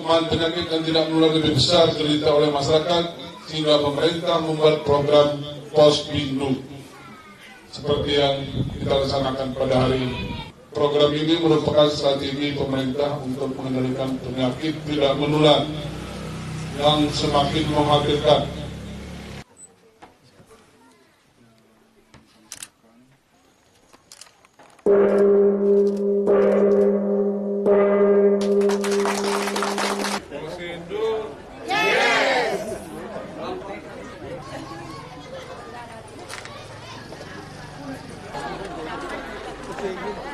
pencegahan penyakit yang tidak menular lebih besar diderita oleh masyarakat, sehingga pemerintah membuat program Posbindu seperti yang kita laksanakan pada hari ini. Program ini merupakan strategi pemerintah untuk mengendalikan penyakit tidak menular yang semakin mengkhawatirkan. Yes.